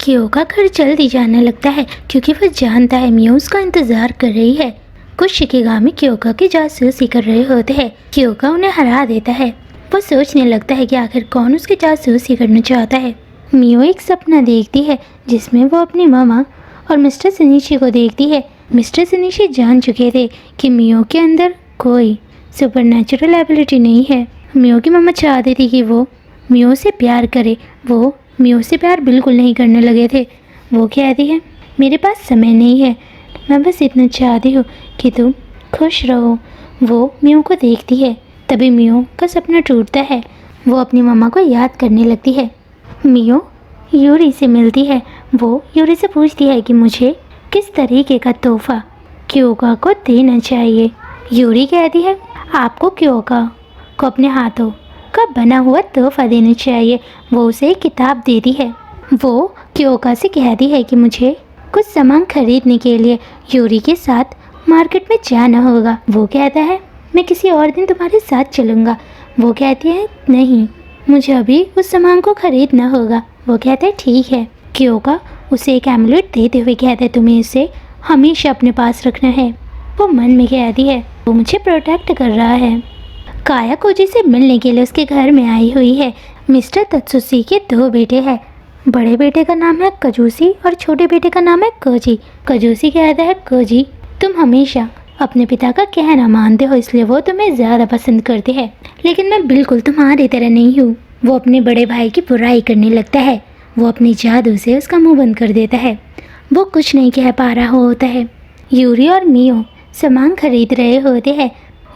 क्योका घर जल्दी जाने लगता है क्योंकि वह जानता है मियो उसका इंतजार कर रही है। कुछ शिकिगामी क्योका की जासूसी कर रहे होते हैं। क्योका उन्हें हरा देता है। वो सोचने लगता है कि आखिर कौन उसकी जासूसी करना चाहता है। मियो एक सपना देखती है जिसमें वो अपनी मामा और मिस्टर सिनिची को देखती है। मिस्टर सिनिची जान चुके थे कि मियो के अंदर कोई सुपरनैचुरल एबिलिटी नहीं है। मियो की मामा चाहती थी कि वो मियो से प्यार करे। वो मियो से प्यार बिल्कुल नहीं करने लगे थे। वो कहती है मेरे पास समय नहीं है, मैं बस इतना चाहती हूँ कि तुम खुश रहो। वो मियो को देखती है। तभी मियो का सपना टूटता है। वो अपनी मामा को याद करने लगती है। मियो यूरी से मिलती है। वो यूरी से पूछती है कि मुझे किस तरीके का तोहफा क्योका को देना चाहिए। यूरी कहती है आपको क्योका को अपने हाथों का बना हुआ तोहफा देना चाहिए। वो उसे एक किताब देती है। वो क्योका से कहती है कि मुझे कुछ सामान खरीदने के लिए यूरी के साथ मार्केट में जाना होगा। वो कहता है मैं किसी और दिन तुम्हारे साथ चलूँगा। वो कहती है नहीं, मुझे अभी उस सामान को खरीदना होगा। वो कहता है ठीक है। क्योका उसे एक एमुलेट देते हुए कहता है तुम्हें इसे हमेशा अपने पास रखना है। वो मन में कहती है वो मुझे प्रोटेक्ट कर रहा है। काया कोजी से मिलने के लिए उसके घर में आई हुई है। मिस्टर तत्सुशी के 2 बेटे हैं। बड़े बेटे का नाम है कजूसी और छोटे बेटे का नाम है कोजी। कजूसी कहता है कोजी तुम हमेशा अपने पिता का कहना मानते हो इसलिए वो तुम्हें ज़्यादा पसंद करते हैं, लेकिन मैं बिल्कुल तुम्हारी तरह नहीं हूँ। वो अपने बड़े भाई की बुराई करने लगता है। वो अपनी जादू से उसका मुंह बंद कर देता है। वो कुछ नहीं कह पा रहा होता है। यूरी और मियो सामान खरीद रहे होते हैं।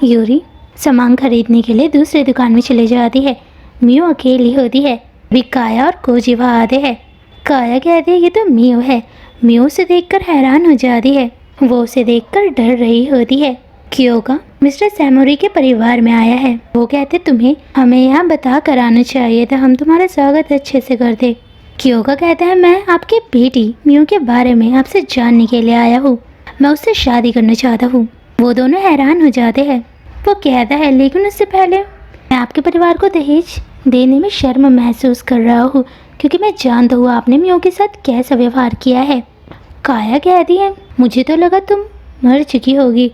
यूरी सामान खरीदने के लिए दूसरी दुकान में चले जाती है। मियो अकेली होती है। भी काया और कोजी वहाँ आते हैं। काया कहती है ये तो मियो है। मियो उसे देखकर हैरान हो जाती है। वो उसे देखकर डर रही होती है। क्योका मिस्टर सैमोरी के परिवार में आया है। वो कहते तुम्हें हमें यहाँ बता कर आना चाहिए था, हम तुम्हारा स्वागत अच्छे से करते। क्योका कहता है मैं आपकी बेटी मियो के बारे में आपसे जानने के लिए आया हूँ, मैं उससे शादी करना चाहता हूँ। वो दोनों हैरान हो जाते हैं। वो कहता है लेकिन उससे पहले मैं आपके परिवार को दहेज देने में शर्म महसूस कर रहा हूँ क्योंकि मैं जानता हूँ आपने मियो के साथ कैसा व्यवहार किया है। काया कहती है मुझे तो लगा तुम मर चुकी होगी।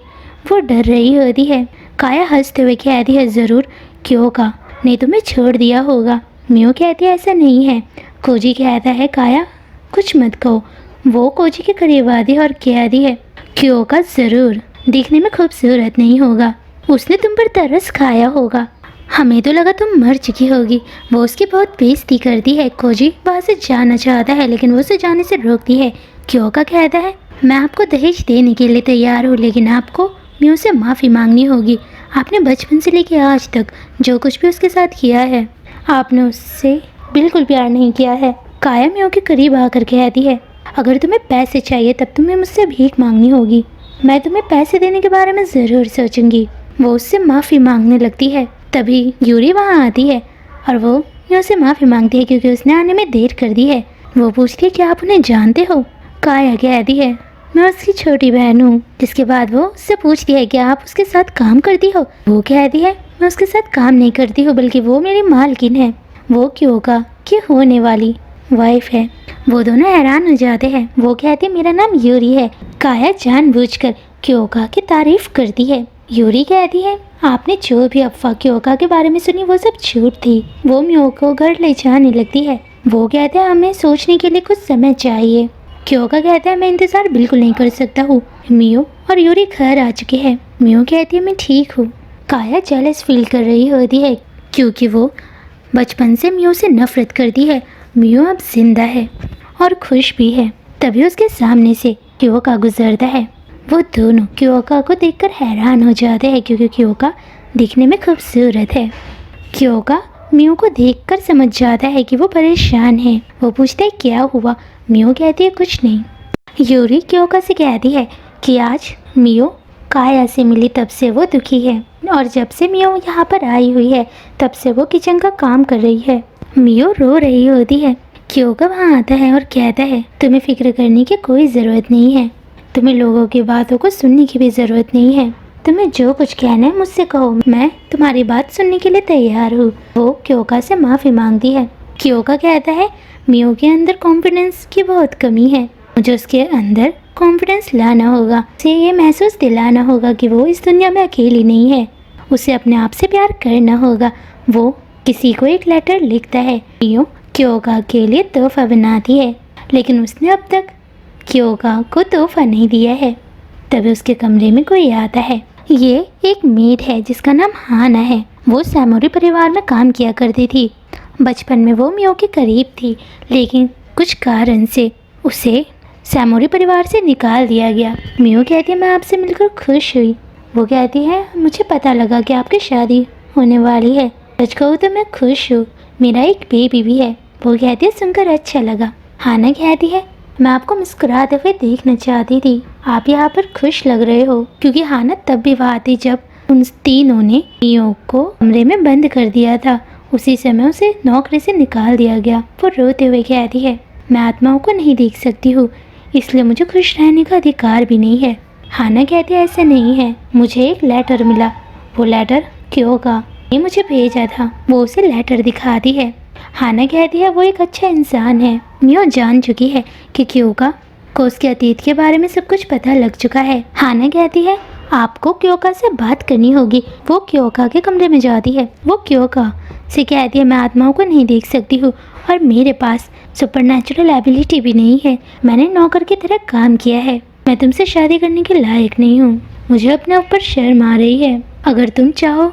वो डर रही होती है। काया हंसते हुए कहती है ज़रूर क्योका ने तुम्हें छोड़ दिया होगा। मियो कहती है ऐसा नहीं है। कोजी कहता है काया कुछ मत कहो। वो कोजी के करीब आती है और कहती है क्योका ज़रूर दिखने में खूबसूरत नहीं होगा, उसने तुम पर तरस खाया होगा, हमें तो लगा तुम मर चुकी होगी। वो उसकी बहुत बेइज्जती करती है। कोजी वहाँ से जाना चाहता है लेकिन वो उसे जाने से रोकती है। क्योका कहता है मैं आपको दहेज देने के लिए तैयार हूँ, लेकिन आपको मियो से माफ़ी मांगनी होगी। आपने बचपन से लेकर आज तक जो कुछ भी उसके साथ किया है, आपने उससे बिल्कुल प्यार नहीं किया है। काया मियो के करीब आकर कहती है अगर तुम्हें पैसे चाहिए तब तुम्हें मुझसे भीख मांगनी होगी, मैं तुम्हें पैसे देने के बारे में ज़रूर सोचूंगी। वो उससे माफ़ी मांगने लगती है। तभी यूरी वहाँ आती है और वो मियो से माफ़ी मांगती है क्योंकि उसने आने में देर कर दी है। वो पूछती है कि आप उन्हें जानते हो। काया कहती है मैं उसकी छोटी बहन हूँ। जिसके बाद वो उससे पूछती है कि आप उसके साथ काम करती हो। वो कहती है मैं उसके साथ काम नहीं करती हूँ बल्कि वो मेरी मालकिन है, वो क्योका की होने वाली वाइफ है। वो दोनों हैरान हो जाते हैं। वो कहती है मेरा नाम यूरी है। काया जानबूझकर क्योका की तारीफ करती है। यूरी कहती है आपने जो भी अफवाह क्योका के बारे में सुनी वो सब झूठ थी। वो मियो को घर ले जाने लगती है। वो कहते हैं हमें सोचने के लिए कुछ समय चाहिए। क्योका कहता है मैं इंतज़ार बिल्कुल नहीं कर सकता हूँ। मियो और यूरी घर आ चुके हैं। मियो कहती है मैं ठीक हूँ। काया जेलस फील कर रही होती है क्योंकि वो बचपन से मियो से नफरत करती है। मियो अब जिंदा है और खुश भी है। तभी उसके सामने से क्योका गुजरता है। वो दोनों क्योका को देखकर हैरान हो जाते हैं क्योंकि क्योका दिखने में खूबसूरत है। क्योका मियो को देखकर समझ जाता है कि वो परेशान है। वो पूछता है क्या हुआ। मियो कहती है कुछ नहीं। यूरी क्योका से कहती है कि आज मियो काया से मिली तब से वो दुखी है और जब से मियो यहाँ पर आई हुई है तब से वो किचन का काम कर रही है। मियो रो रही होती है। क्योका वहाँ आता है और कहता है तुम्हें फिक्र करने की कोई ज़रूरत नहीं है, तुम्हें लोगों की बातों को सुनने की भी ज़रूरत नहीं है, तुम्हें जो कुछ कहना है मुझसे कहो, मैं तुम्हारी बात सुनने के लिए तैयार हूँ। वो क्योका से माफ़ी मांगती है। क्योका कहता है मियो के अंदर कॉन्फिडेंस की बहुत कमी है, मुझे उसके अंदर कॉन्फिडेंस लाना होगा, उसे ये महसूस दिलाना होगा कि वो इस दुनिया में अकेली नहीं है, उसे अपने आप से प्यार करना होगा। वो किसी को एक लेटर लिखता है, मियो क्योका के लिए तोहफा बनाती है, लेकिन उसने अब तक क्योका को तोहफा नहीं दिया है। तभी उसके कमरे में कोई आता है। ये एक मेड है जिसका नाम हाना है। वो सैमोरी परिवार में काम किया करती थी। बचपन में वो मियो के करीब थी, लेकिन कुछ कारण से उसे सैमोरी परिवार से निकाल दिया गया। मियो कहती है मैं आपसे मिलकर खुश हुई। वो कहती है मुझे पता लगा कि आपकी शादी होने वाली है, सच कहूँ तो मैं खुश हूँ, मेरा एक बेबी भी है। वो कहती है सुनकर अच्छा लगा। हाना कहती है मैं आपको मुस्कुराते हुए देखना चाहती थी, आप यहाँ पर खुश लग रहे हो, क्योंकि हाना तब भी वहाँ थी जब उन तीनों ने मियो को कमरे में बंद कर दिया था। उसी समय उसे नौकरी से निकाल दिया गया। वो रोते हुए कहती है मैं आत्माओं को नहीं देख सकती हूँ, इसलिए मुझे खुश रहने का अधिकार भी नहीं है। हाना कहती है ऐसा नहीं है, मुझे एक लेटर मिला, वो लेटर क्योका ने मुझे भेजा था। वो उसे लेटर दिखाती है। हाना कहती है वो एक अच्छा इंसान है। मियो जान चुकी है कि क्योका को उसके अतीत के बारे में सब कुछ पता लग चुका है। हाना कहती है आपको क्योका से बात करनी होगी। वो क्योका के कमरे में जाती है। वो क्योका से कहती है मैं आत्माओं को नहीं देख सकती हूँ और मेरे पास सुपरनैचुरल एबिलिटी भी नहीं है, मैंने नौकर की तरह काम किया है, मैं तुमसे शादी करने के लायक नहीं हूँ, मुझे अपने ऊपर शर्म आ रही है। अगर तुम चाहो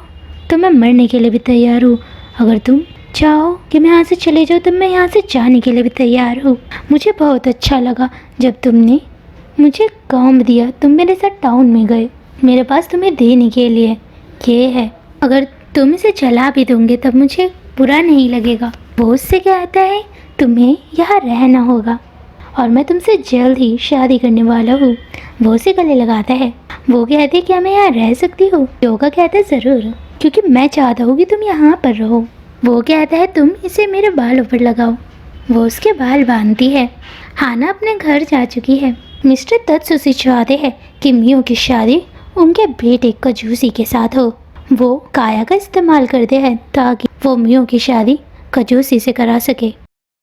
तो मैं मरने के लिए भी तैयार हूँ, अगर तुम चाहो कि मैं यहाँ से चले जाऊँ तो मैं यहाँ से जाने के लिए भी तैयार हूँ। मुझे बहुत अच्छा लगा जब तुमने मुझे काम दिया, तुम मेरे साथ टाउन में गए, मेरे पास तुम्हें देने के लिए ये है, अगर तुम इसे जला भी दोगे तब मुझे बुरा नहीं लगेगा। वो उससे कहता है तुम्हें यहाँ रहना होगा और मैं तुमसे जल्द ही शादी करने वाला हूँ। वो उसे गले लगाता है। वो कहती है क्या मैं यहाँ रह सकती हूँ? क्योका कहता है ज़रूर, क्योंकि मैं चाहता हूँ कि तुम यहाँ पर रहो। वो कहता है तुम इसे मेरे बालों पर लगाओ। वो उसके बाल बांधती है। हाना अपने घर जा चुकी है। मिस्टर तत्सुशी चाहते हैं कि मियो की शादी उनके बेटे कजूसी के साथ हो। वो काया का इस्तेमाल करते हैं ताकि वो मियो की शादी कजूसी से करा सके।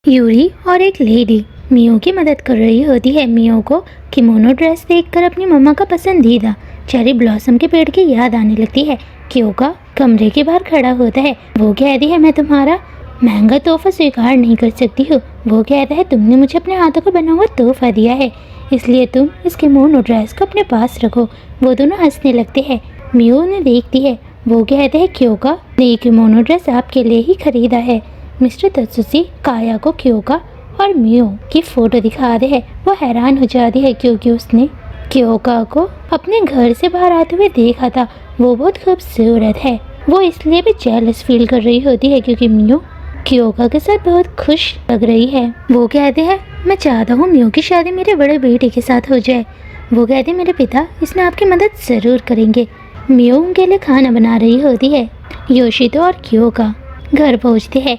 यूरी और एक लेडी मियो की मदद कर रही होती है। मियो को किमोनो ड्रेस देखकर अपनी मम्मा का पसंदीदा चेरी ब्लॉसम के पेड़ की याद आने लगती है। क्योका कमरे के बाहर खड़ा होता है। वो कहती है मैं तुम्हारा महंगा तोहफा स्वीकार नहीं कर सकती हूँ। वो कहता है तुमने मुझे अपने हाथों का बना हुआ तोहफा दिया है, इसलिए तुम इस किमोनो ड्रेस को अपने पास रखो। वो दोनों हंसने लगते हैं। मियो उन्हें देखती है। वो कहते हैं क्योका ने ये किमोनो ड्रेस आपके लिए ही खरीदा है। मिस्टर तत्सुशी काया को क्योका और मियो की फ़ोटो दिखाते हैं। वो हैरान हो जाती है क्योंकि उसने क्योका को अपने घर से बाहर आते हुए देखा था। वो बहुत खूबसूरत है। वो इसलिए भी जेलस फील कर रही होती है क्योंकि मियो क्योका के साथ बहुत खुश लग रही है। वो कहते हैं मैं चाहता हूँ मियो की शादी मेरे बड़े बेटे के साथ हो जाए। वो कहते हैं मेरे पिता इसमें आपकी मदद ज़रूर करेंगे। मियो उनके लिए खाना बना रही होती है। योशितो और क्योका घर पहुँचते हैं।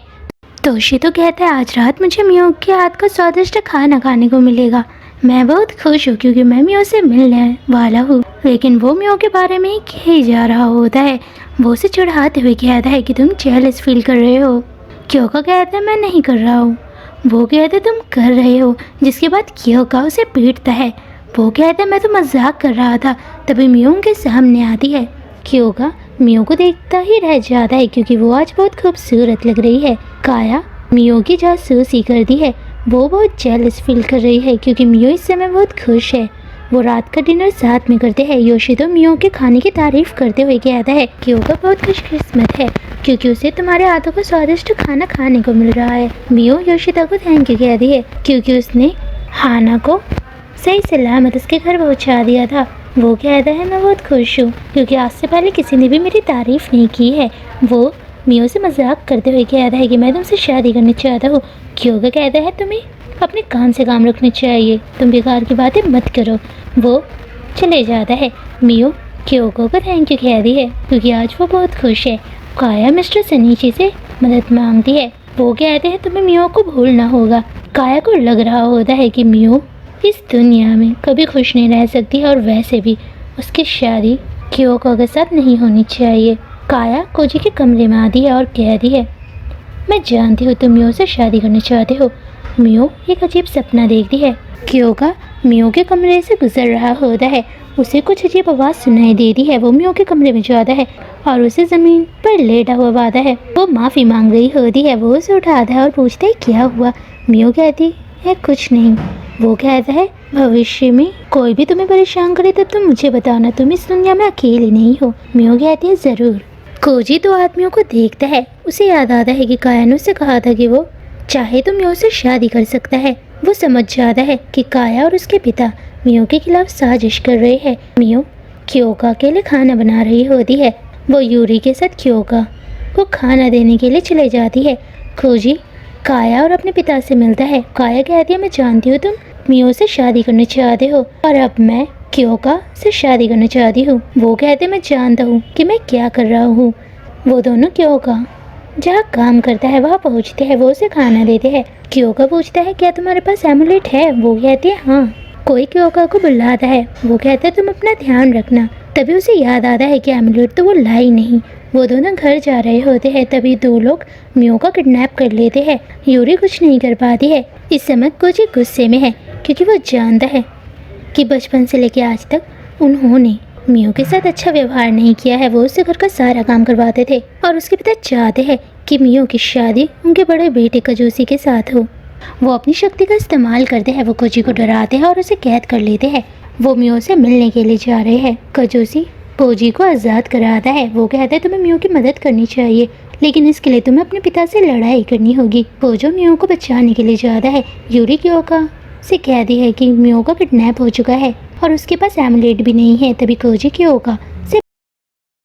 तोशितो कहता है आज रात मुझे मियो के हाथ का स्वादिष्ट खाना खाने को मिलेगा। मैं बहुत खुश हूँ क्योंकि मैं मियो से मिलने वाला हूँ। लेकिन वो मियो के बारे में ही कही जा रहा होता है। वो उसे चिढ़ाते हुए कहता है कि तुम जेलस फील कर रहे हो। क्योका कहता है मैं नहीं कर रहा हूँ। वो कहता है तुम कर रहे हो। जिसके बाद क्योका उसे पीटता है। वो कहता है मैं तो मजाक कर रहा था। तभी मियो उनके सामने आती है। क्योका मियो को देखता ही रह जाता है क्योंकि वो आज बहुत खूबसूरत लग रही है। काया मियो की जासूसी करती है। वो बहुत जेलस फील कर रही है क्योंकि मियो इस समय बहुत खुश है। वो रात का डिनर साथ में करते हैं। योशितो मियो के खाने की तारीफ करते हुए कहता है क्योका बहुत खुशकिस्मत है क्योंकि उसे तुम्हारे हाथों का स्वादिष्ट खाना खाने को मिल रहा है। मियो योशितो को थैंक यू कहती है क्योंकि उसने हाना को सही सलामत उसके घर पहुंचा दिया था। वो कहता है मैं बहुत खुश हूँ क्योंकि आज से पहले किसी ने भी मेरी तारीफ नहीं की है। वो मियो से मजाक करते हुए कहता है कि मैं तुमसे शादी करना चाहता हूँ। क्योका कहता है तुम्हें अपने काम से काम रखना चाहिए, तुम बेकार की बातें मत करो। वो चले जाता है। मियो क्योको को थैंक यू कहती है क्योंकि आज वो बहुत खुश है। काया मिस्टर सनीची से मदद मांगती है। वो कहते हैं तुम्हें मियो को भूलना होगा। काया को लग रहा होता है कि मियो इस दुनिया में कभी खुश नहीं रह सकती और वैसे भी उसकी शादी क्योको के साथ नहीं होनी चाहिए। काया कोजी के कमरे में आती है और कहती है मैं जानती हूँ तुम मियो से शादी करना चाहते हो। मियो एक अजीब सपना देखती है। क्योंका मियो के कमरे से गुजर रहा होता है। उसे कुछ अजीब आवाज़ सुनाई देती है। वो मियो के कमरे में जाता है और उसे ज़मीन पर लेटा हुआ पाता है। वो माफ़ी मांग रही होती है। वो उसे उठाता है और पूछता है क्या हुआ। मियो कहती है कुछ नहीं। वो कहता है भविष्य में कोई भी तुम्हें परेशान करे तब तुम मुझे बताना, तुम इस दुनिया में अकेले नहीं हो। मियो कहती है ज़रूर। कोजी दो आदमियों को देखता है। उसे याद आता है कि काया ने उससे कहा था कि वो चाहे तो मियो से शादी कर सकता है। वो समझ जाता है कि काया और उसके पिता मियो के खिलाफ साजिश कर रहे हैं। मियो क्योका के लिए खाना बना रही होती है। वो यूरी के साथ क्योका को खाना देने के लिए चले जाती है। खोजी काया और अपने पिता से मिलता है। काया कहती है मैं जानती हूँ तुम मियो से शादी करना चाहते हो और अब मैं क्योका से शादी करना चाहती हूँ। वो कहते मैं जानता हूँ कि मैं क्या कर रहा हूँ। वो दोनों क्योका जहाँ काम करता है वहाँ पहुँचते हैं। वो उसे खाना देते हैं। क्योका पूछता है क्या तुम्हारे पास एमुलेट है। वो कहती है हाँ। कोई क्योका को बुलाता है। वो कहता है तुम अपना ध्यान रखना। तभी उसे याद आता है कि एमुलेट तो वो लाई नहीं। वो दोनों घर जा रहे होते हैं। तभी दो लोग मियो का किडनैप कर लेते हैं। यूरी कुछ नहीं कर पाती है। इस समय कोजी गुस्से में है क्योंकि वो जानता है कि बचपन से लेकर आज तक उन्होंने मियो के साथ अच्छा व्यवहार नहीं किया है। वो उससे घर का सारा काम करवाते थे और उसके पिता चाहते हैं कि मियो की शादी उनके बड़े बेटे कजोसी के साथ हो। वो अपनी शक्ति का इस्तेमाल करते हैं। वो कोजी को डराते हैं और उसे कैद कर लेते हैं। वो मियो से मिलने के लिए जा रहे हैं। कजोसी कोजी को आज़ाद कराता है। वो कहता है तुम्हें मियो की मदद करनी चाहिए लेकिन इसके लिए तुम्हें अपने पिता से लड़ाई करनी होगी। कोजो मियो को बचाने के लिए जाता है। यूरी क्योका से कहती है कि मियो का किडनैप हो चुका है और उसके पास एमुलेट भी नहीं है। तभी कोजी क्योका से